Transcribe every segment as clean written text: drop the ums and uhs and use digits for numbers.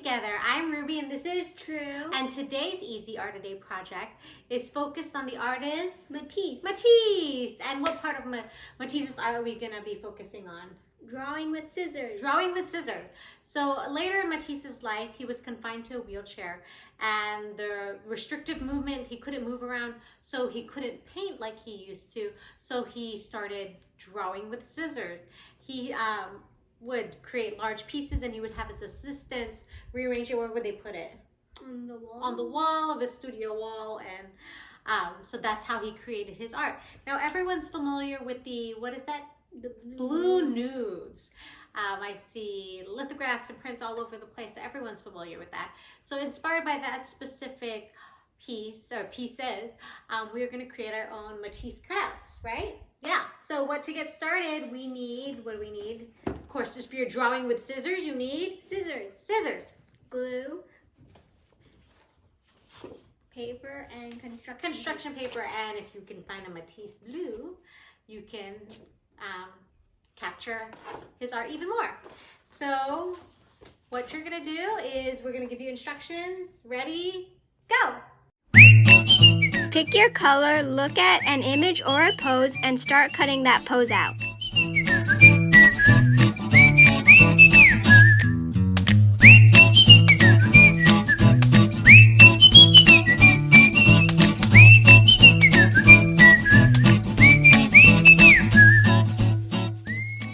together. I'm Ruby and this is True. And today's Easy Art a Day project is focused on the artist Matisse. Matisse. And what part of Matisse's art are we going to be focusing on? Drawing with scissors. Drawing with scissors. So later in Matisse's life, he was confined to a wheelchair and the restrictive movement, he couldn't move around, so he couldn't paint like he used to. So he started drawing with scissors. He would create large pieces and he would have his assistants rearrange it. Where would they put it? On the wall. On the wall of his studio wall. And so that's how he created his art. Now everyone's familiar with the, what is that? The Blue nudes. I see lithographs and prints all over the place, so everyone's familiar with that. So inspired by that specific piece or pieces, we're going to create our own Matisse cutouts, right? Yeah. So to get started, we need, what do we need? Of course, just for your drawing with scissors, you need scissors. Scissors. Glue. Paper and construction paper. And if you can find a Matisse blue, you can capture his art even more. So what you're gonna do is we're gonna give you instructions. Ready, go. Pick your color, look at an image or a pose, and start cutting that pose out.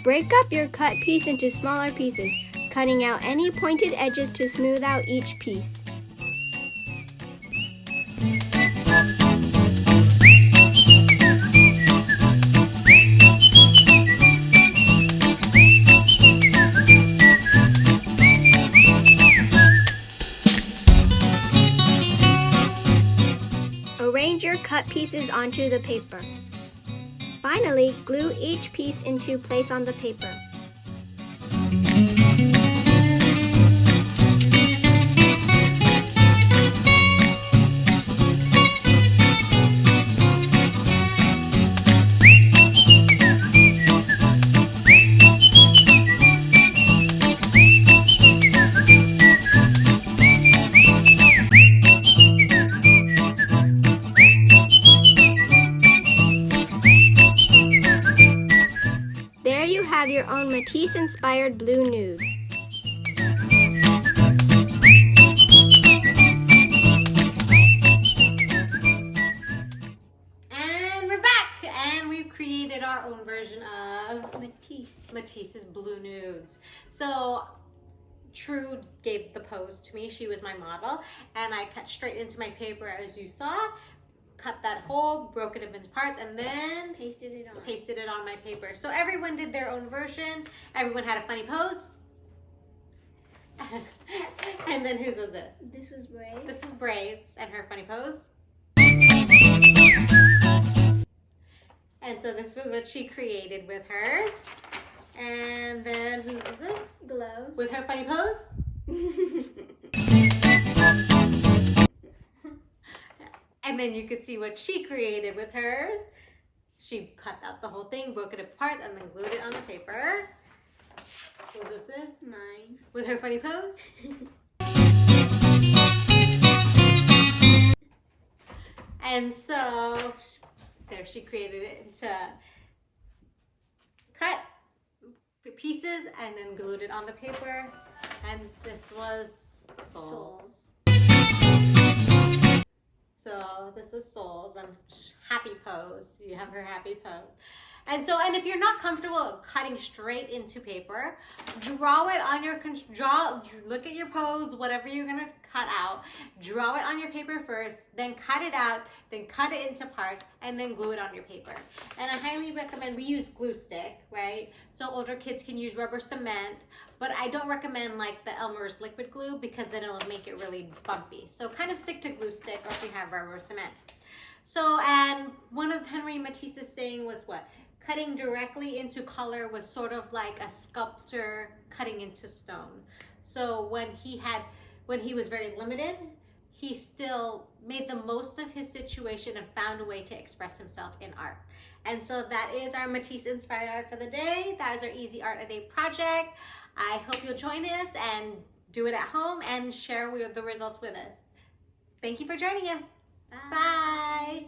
Break up your cut piece into smaller pieces, cutting out any pointed edges to smooth out each piece. Arrange your cut pieces onto the paper. Finally, glue each piece into place on the paper. There you have your own Matisse-inspired blue nude. And we're back, and we've created our own version of Matisse's blue nudes. So True gave the pose to me. She was my model, and I cut straight into my paper as you saw. Cut that hole, broke it up into parts, and then pasted it on my paper. So everyone did their own version. Everyone had a funny pose. And then whose was this? This was Brave. This was Brave's and her funny pose. And so this was what she created with hers. And then who was this? Glow. With her funny pose. And then you could see what she created with hers. She cut out the whole thing, broke it apart, and then glued it on the paper. What was this? Mine. With her funny pose. And so there she created it into cut pieces and then glued it on the paper. And this was souls. So this is souls and happy pose. You have her happy pose. And if you're not comfortable cutting straight into paper, draw it on your, look at your pose, whatever you're gonna cut out, draw it on your paper first, then cut it out, then cut it into parts, and then glue it on your paper. And I highly recommend, we use glue stick, right? So older kids can use rubber cement, but I don't recommend like the Elmer's liquid glue because then it'll make it really bumpy. So kind of stick to glue stick or if you have rubber cement. So, and one of Henry Matisse's saying was what? Cutting directly into color was sort of like a sculptor cutting into stone. So when he was very limited, he still made the most of his situation and found a way to express himself in art. And so that is our Matisse inspired art for the day. That is our Easy Art a Day project. I hope you'll join us and do it at home and share the results with us. Thank you for joining us. Bye. Bye.